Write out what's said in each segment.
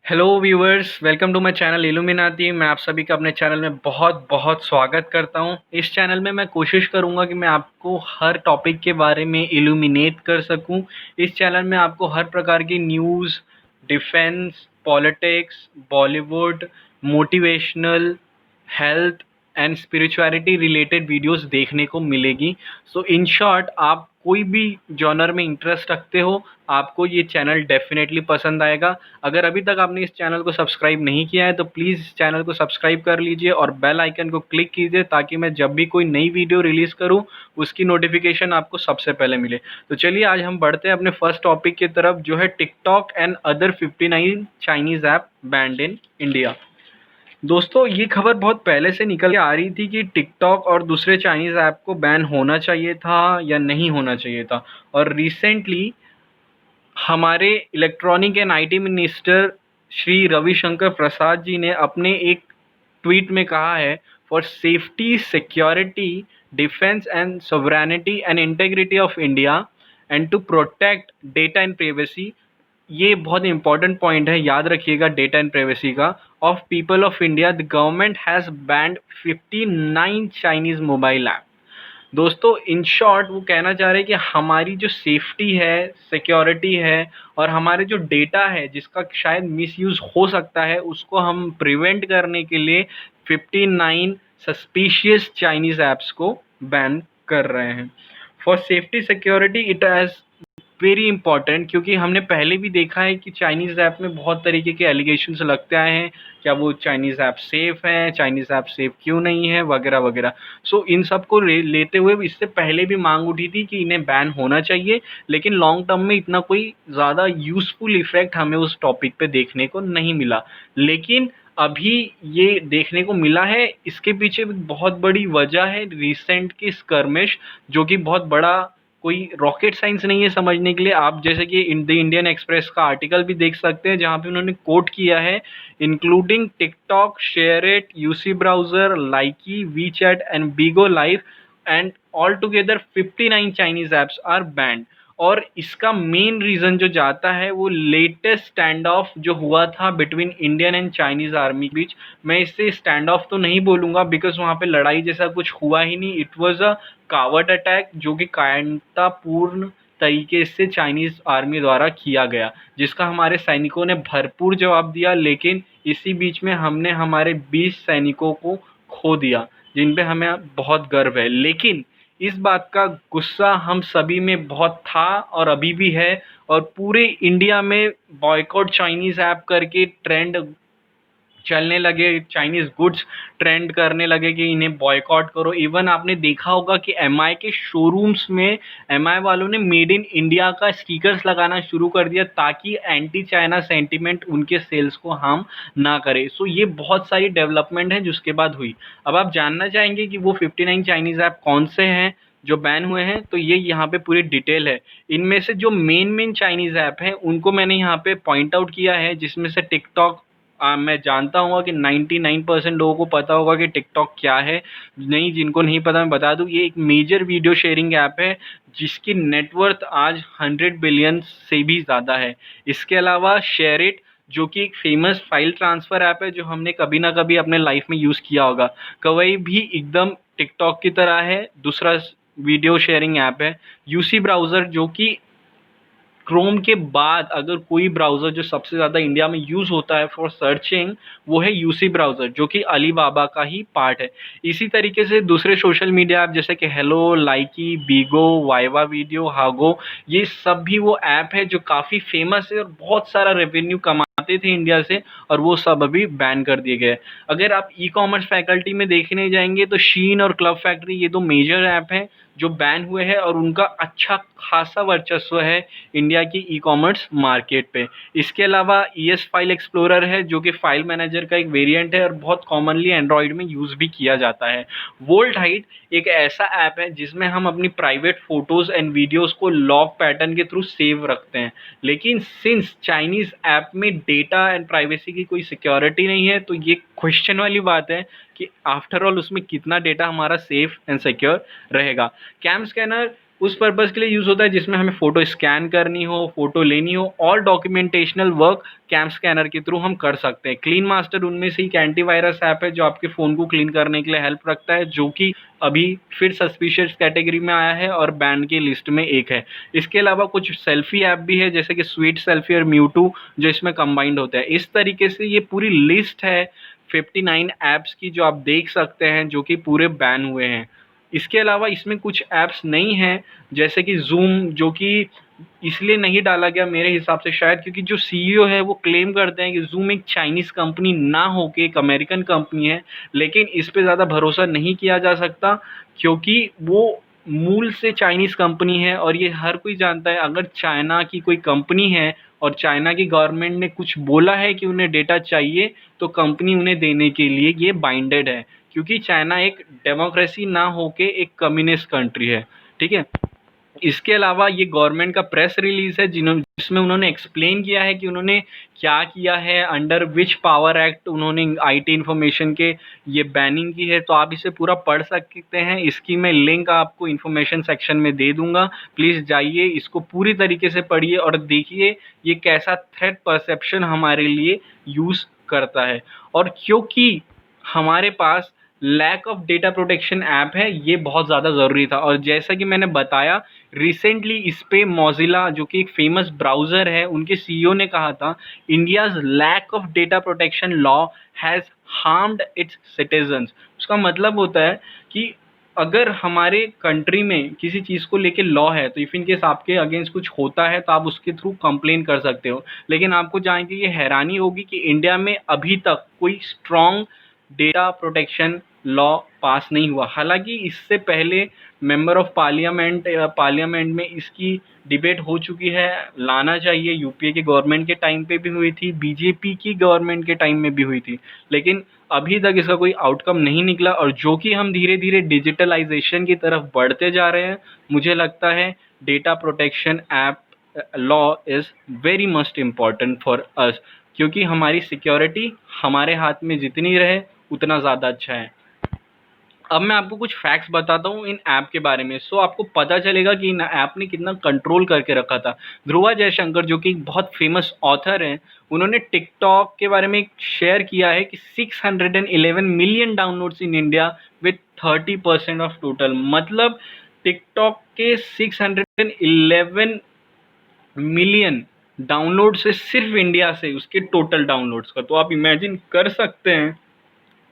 Hello viewers, welcome to my channel Illuminati. मैं आप सभी का अपने चैनल में बहुत बहुत स्वागत करता हूं। इस चैनल में मैं कोशिश करूंगा कि मैं आपको हर टॉपिक के बारे में इल्यूमिनेट कर सकूं। इस चैनल में आपको हर प्रकार की news, defence, politics, Bollywood, motivational, health and spirituality related videos देखने को मिलेगी। सो इन शॉर्ट, आप कोई भी जॉनर में इंटरेस्ट रखते हो, आपको ये चैनल डेफिनेटली पसंद आएगा। अगर अभी तक आपने इस चैनल को सब्सक्राइब नहीं किया है तो प्लीज़ इस चैनल को सब्सक्राइब कर लीजिए और बेल आइकन को क्लिक कीजिए ताकि मैं जब भी कोई नई वीडियो रिलीज़ करूं उसकी नोटिफिकेशन आपको सबसे पहले मिले। तो चलिए आज हम बढ़ते हैं अपने फर्स्ट टॉपिक की तरफ, जो है TikTok and other 59 Chinese app band in India. दोस्तों, ये खबर बहुत पहले से निकल के आ रही थी कि टिकटॉक और दूसरे चाइनीज़ ऐप को बैन होना चाहिए था या नहीं होना चाहिए था। और रिसेंटली हमारे electronic and IT minister Shri Ravishankar Prasad ji ने अपने एक ट्वीट में कहा है, for safety, security, defence and sovereignty and integrity of India and to protect data and privacy. ये बहुत इंपॉर्टेंट पॉइंट है, याद रखिएगा, डेटा एंड प्राइवेसी का। Of people of India, the government has banned 59 Chinese mobile app. दोस्तों, in short वो कहना चाह रहे हैं कि हमारी जो सेफ्टी है, सिक्योरिटी है और हमारे जो डेटा है जिसका शायद मिसयूज़ हो सकता है, उसको हम प्रिवेंट करने के लिए 59 सस्पिशियस चाइनीज़ ऐप्स को बैन कर रहे हैं। For safety security it has very important, क्योंकि हमने पहले भी देखा है कि चाइनीज़ ऐप में बहुत तरीके के एलिगेशंस लगते आए हैं। क्या वो चाइनीज़ ऐप सेफ़ हैं, चाइनीज़ ऐप सेफ़ क्यों नहीं है, वगैरह वगैरह। सो इन सब को लेते हुए इससे पहले भी मांग उठी थी कि इन्हें बैन होना चाहिए, लेकिन लॉन्ग टर्म में इतना कोई ज़्यादा यूज़फुल इफेक्ट हमें उस टॉपिक पे देखने को नहीं मिला। लेकिन अभी ये देखने को मिला है। इसके पीछे बहुत बड़ी वजह है रिसेंट की स्कर्मिश, जो कि बहुत बड़ा कोई रॉकेट साइंस नहीं है समझने के लिए। आप जैसे कि द इंडियन एक्सप्रेस का आर्टिकल भी देख सकते हैं जहाँ पे उन्होंने कोट किया है, including TikTok, ShareIt, UC browser, Likee, WeChat and Bigo live and all together 59 Chinese apps are banned. और इसका मेन रीजन जो जाता है वो लेटेस्ट स्टैंड ऑफ जो हुआ था between Indian and Chinese army के बीच। मैं इसे स्टैंड ऑफ तो नहीं बोलूंगा बिकॉज वहाँ पे लड़ाई जैसा कुछ हुआ ही नहीं। It was a coward attack जो कि कायरतापूर्ण तरीके से चाइनीज आर्मी द्वारा किया गया, जिसका हमारे सैनिकों ने भरपूर जवाब दिया। लेकिन इसी बीच में हमने हमारे 20 सैनिकों को खो दिया, जिन पे हमें बहुत गर्व है। लेकिन इस बात का गुस्सा हम सभी में बहुत था और अभी भी है। और पूरे इंडिया में बॉयकॉट चाइनीज ऐप करके ट्रेंड चलने लगे, चाइनीज गुड्स ट्रेंड करने लगे कि इन्हें बॉयकॉट करो। इवन आपने देखा होगा कि एमआई के शोरूम्स में एमआई वालों ने मेड इन इंडिया का स्टिकर्स लगाना शुरू कर दिया ताकि एंटी चाइना सेंटीमेंट उनके सेल्स को हार्म ना करे। सो ये बहुत सारी डेवलपमेंट है जिसके बाद हुई। अब आप जानना चाहेंगे कि वो 59 चाइनीज ऐप कौन से हैं जो बैन हुए हैं, तो ये यहाँ पे पूरी डिटेल है। इनमें से जो मेन चाइनीज ऐप हैं उनको मैंने यहाँ पे पॉइंट आउट किया है, जिसमें से टिकटॉक, मैं जानता हूँ कि 99% लोगों को पता होगा कि टिकटॉक क्या है। नहीं, जिनको नहीं पता मैं बता दूँ, ये एक मेजर वीडियो शेयरिंग ऐप है जिसकी नेटवर्थ आज 100 बिलियन से भी ज़्यादा है। इसके अलावा शेयरिट, जो कि एक फेमस फाइल ट्रांसफ़र ऐप है जो हमने कभी ना कभी अपने लाइफ में यूज़ किया होगा। कवई भी एकदम टिकटॉक की तरह है, दूसरा वीडियो शेयरिंग ऐप है। यूसी ब्राउज़र, जो कि क्रोम के बाद अगर कोई ब्राउज़र जो सबसे ज़्यादा इंडिया में यूज़ होता है फॉर सर्चिंग, वो है यूसी ब्राउज़र, जो कि अलीबाबा का ही पार्ट है। इसी तरीके से दूसरे सोशल मीडिया ऐप जैसे कि हेलो, लाइकी, बीगो, वाइवा वीडियो, हागो, ये सब भी वो ऐप है जो काफ़ी फेमस है और बहुत सारा रेवेन्यू कमाते थे इंडिया से, और वो सब अभी बैन कर दिए गए। अगर आप ई कॉमर्स फैकल्टी में देखने जाएंगे तो शीन और क्लब फैक्ट्री, ये दो मेजर ऐप हैं जो बैन हुए हैं और उनका अच्छा खासा वर्चस्व है इंडिया की ई कॉमर्स मार्केट पे। इसके अलावा ईएस फाइल एक्सप्लोरर है जो कि फाइल मैनेजर का एक वेरिएंट है और बहुत कॉमनली एंड्रॉयड में यूज़ भी किया जाता है। वोल्ट हाइट एक ऐसा ऐप है जिसमें हम अपनी प्राइवेट फोटोज़ एंड वीडियोज़ को लॉग पैटर्न के थ्रू सेव रखते हैं। लेकिन सिंस चाइनीज़ ऐप में डेटा एंड प्राइवेसी की कोई सिक्योरिटी नहीं है, तो ये क्वेश्चन वाली बात है कि आफ्टर ऑल उसमें कितना डेटा हमारा सेफ एंड सिक्योर रहेगा। कैम स्कैनर उस पर्पज़ के लिए यूज़ होता है जिसमें हमें फ़ोटो स्कैन करनी हो, फ़ोटो लेनी हो, और डॉक्यूमेंटेशनल वर्क कैम स्कैनर के थ्रू हम कर सकते हैं। क्लीन मास्टर उनमें से एक एंटीवायरस ऐप है जो आपके फ़ोन को क्लीन करने के लिए हेल्प रखता है, जो कि अभी फिर सस्पिशियस कैटेगरी में आया है और बैन की लिस्ट में एक है। इसके अलावा कुछ सेल्फी ऐप भी है जैसे कि स्वीट सेल्फी और म्यूटू, जो इसमें कंबाइंड होता है। इस तरीके से ये पूरी लिस्ट है 59 ऐप्स की जो आप देख सकते हैं, जो कि पूरे बैन हुए हैं। इसके अलावा इसमें कुछ ऐप्स नहीं हैं जैसे कि ज़ूम, जो कि इसलिए नहीं डाला गया मेरे हिसाब से, शायद क्योंकि जो सीईओ है वो क्लेम करते हैं कि ज़ूम एक चाइनीज़ कंपनी ना हो के एक अमेरिकन कंपनी है, लेकिन इस पे ज़्यादा भरोसा नहीं किया जा सकता क्योंकि वो मूल से चाइनीज़ कंपनी है। और ये हर कोई जानता है, अगर चाइना की कोई कंपनी है और चाइना की गवर्नमेंट ने कुछ बोला है कि उन्हें डेटा चाहिए, तो कंपनी उन्हें देने के लिए ये बाइंडेड है, क्योंकि चाइना एक डेमोक्रेसी ना होके एक कम्युनिस्ट कंट्री है। ठीक है। इसके अलावा ये गवर्नमेंट का प्रेस रिलीज़ है जिसमें उन्होंने एक्सप्लेन किया है कि उन्होंने क्या किया है, अंडर विच पावर एक्ट उन्होंने आईटी इन्फॉर्मेशन के ये बैनिंग की है। तो आप इसे पूरा पढ़ सकते हैं। इसकी मैं लिंक आपको इन्फॉर्मेशन सेक्शन में दे दूंगा। प्लीज़ जाइए, इसको पूरी तरीके से पढ़िए और देखिए ये कैसा थ्रेट परसेप्शन हमारे लिए यूज़ करता है। और क्योंकि हमारे पास lack of data protection app है, ये बहुत ज़्यादा ज़रूरी था। और जैसा कि मैंने बताया, रिसेंटली इस पे मोज़िला, जो कि एक फेमस ब्राउज़र है, उनके सीईओ ने कहा था, India's lack of data protection law has harmed its citizens. उसका मतलब होता है कि अगर हमारे कंट्री में किसी चीज़ को लेके लॉ है, तो इफ़ इन केस आपके अगेंस्ट कुछ होता है तो आप उसके थ्रू कंप्लेन कर सकते हो। लेकिन आपको जान के ये हैरानी होगी कि इंडिया में अभी तक कोई स्ट्रॉन्ग डेटा प्रोटेक्शन लॉ पास नहीं हुआ। हालांकि इससे पहले मेंबर ऑफ पार्लियामेंट में इसकी डिबेट हो चुकी है, लाना चाहिए। यूपीए की गवर्नमेंट के टाइम पे भी हुई थी, बीजेपी की गवर्नमेंट के टाइम में भी हुई थी, लेकिन अभी तक इसका कोई आउटकम नहीं निकला। और जो कि हम धीरे धीरे डिजिटलाइजेशन की तरफ बढ़ते जा रहे हैं, मुझे लगता है data protection app law is very must important for us, क्योंकि हमारी सिक्योरिटी हमारे हाथ में जितनी रहे उतना ज़्यादा अच्छा है। अब मैं आपको कुछ फैक्ट्स बताता हूँ इन ऐप के बारे में, सो आपको पता चलेगा कि इन ऐप ने कितना कंट्रोल करके रखा था। ध्रुवा जयशंकर, जो कि एक बहुत फेमस ऑथर हैं, उन्होंने टिकटॉक के बारे में शेयर किया है कि 611 million downloads in India with 30% of total. मतलब टिकटॉक के 611 मिलियन डाउनलोड से सिर्फ इंडिया से, उसके टोटल डाउनलोड्स का। तो आप इमेजिन कर सकते हैं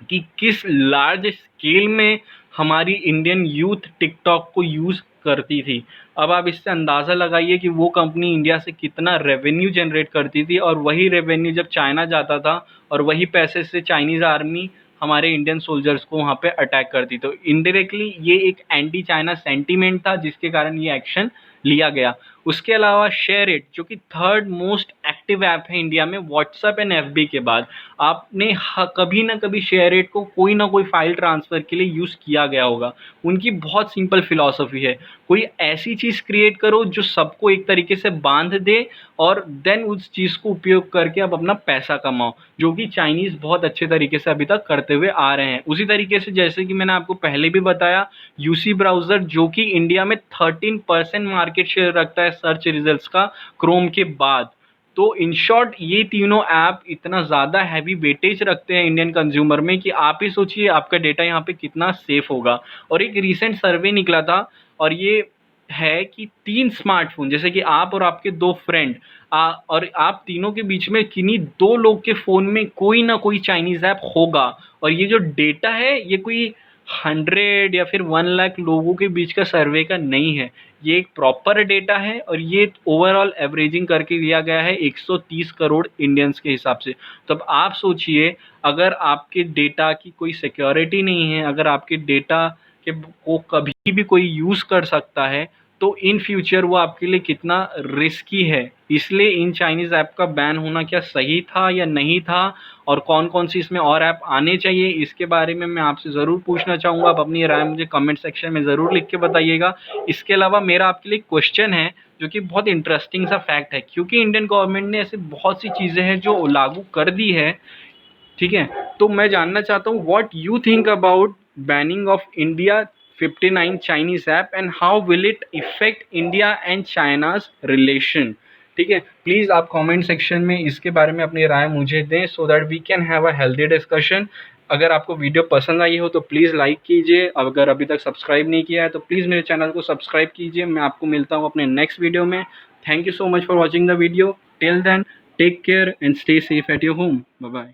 कि किस लार्ज स्केल में हमारी इंडियन यूथ टिकटॉक को यूज़ करती थी। अब आप इससे अंदाज़ा लगाइए कि वो कंपनी इंडिया से कितना रेवेन्यू जनरेट करती थी, और वही रेवेन्यू जब चाइना जाता था और वही पैसे से चाइनीज़ आर्मी हमारे इंडियन सोल्जर्स को वहाँ पे अटैक करती। तो इनडायरेक्टली ये एक एंटी चाइना सेंटीमेंट था जिसके कारण ये एक्शन लिया गया। उसके अलावा शेयर इट, जो कि थर्ड मोस्ट एक्टिव ऐप है इंडिया में व्हाट्सएप एंड एफबी के बाद। आपने कभी ना कभी शेयर इट को कोई ना कोई फाइल ट्रांसफ़र के लिए यूज़ किया गया होगा। उनकी बहुत सिंपल फिलॉसफी है, कोई ऐसी चीज़ क्रिएट करो जो सबको एक तरीके से बांध दे, और देन उस चीज़ को उपयोग करके आप अपना पैसा कमाओ, जो कि चाइनीज़ बहुत अच्छे तरीके से अभी तक करते हुए आ रहे हैं। उसी तरीके से जैसे कि मैंने आपको पहले भी बताया, यूसी ब्राउज़र, जो कि इंडिया में 13% मार्केट शेयर रखता है सर्च रिजल्ट्स का, क्रोम के बाद। तो इन शॉर्ट ये तीनों ऐप इतना ज़्यादा हैवी वेटेज रखते हैं इंडियन कंज्यूमर में कि आप ही सोचिए आपका डेटा यहाँ पे कितना सेफ होगा। और एक रिसेंट सर्वे निकला था, और ये है कि 3 स्मार्टफ़ोन, जैसे कि आप और आपके 2 फ्रेंड, और आप तीनों के बीच में किन्हीं 2 लोग के फ़ोन में कोई ना कोई चाइनीज़ ऐप होगा। और ये जो डेटा है, ये कोई 100 या फिर 1 लाख लोगों के बीच का सर्वे का नहीं है, ये एक प्रॉपर डेटा है, और ये ओवरऑल एवरेजिंग करके दिया गया है 130 करोड़ इंडियंस के हिसाब से। तो अब आप सोचिए, अगर आपके डेटा की कोई सिक्योरिटी नहीं है, अगर आपके डेटा के को कभी भी कोई यूज़ कर सकता है, तो इन फ्यूचर वो आपके लिए कितना रिस्की है। इसलिए इन चाइनीज़ ऐप का बैन होना क्या सही था या नहीं था, और कौन कौन सी इसमें और ऐप आने चाहिए, इसके बारे में मैं आपसे ज़रूर पूछना चाहूँगा। आप अपनी राय मुझे कमेंट सेक्शन में ज़रूर लिख के बताइएगा। इसके अलावा मेरा आपके लिए क्वेश्चन है, जो कि बहुत इंटरेस्टिंग सा फैक्ट है, क्योंकि इंडियन गवर्नमेंट ने ऐसे बहुत सी चीज़ें हैं जो लागू कर दी है। ठीक है, तो मैं जानना चाहता हूँ what you think about banning of India 59 Chinese app and how will it affect India and China's relation? ठीक है, प्लीज़ आप कमेंट सेक्शन में इसके बारे में अपनी राय मुझे दें so that we can have a healthy discussion. अगर आपको वीडियो पसंद आई हो तो प्लीज़ लाइक कीजिए, अगर अभी तक सब्सक्राइब नहीं किया है तो प्लीज़ मेरे चैनल को सब्सक्राइब कीजिए। मैं आपको मिलता हूँ अपने नेक्स्ट वीडियो में। Thank you so much for watching the video. Till then take care and stay safe at your home. Bye bye.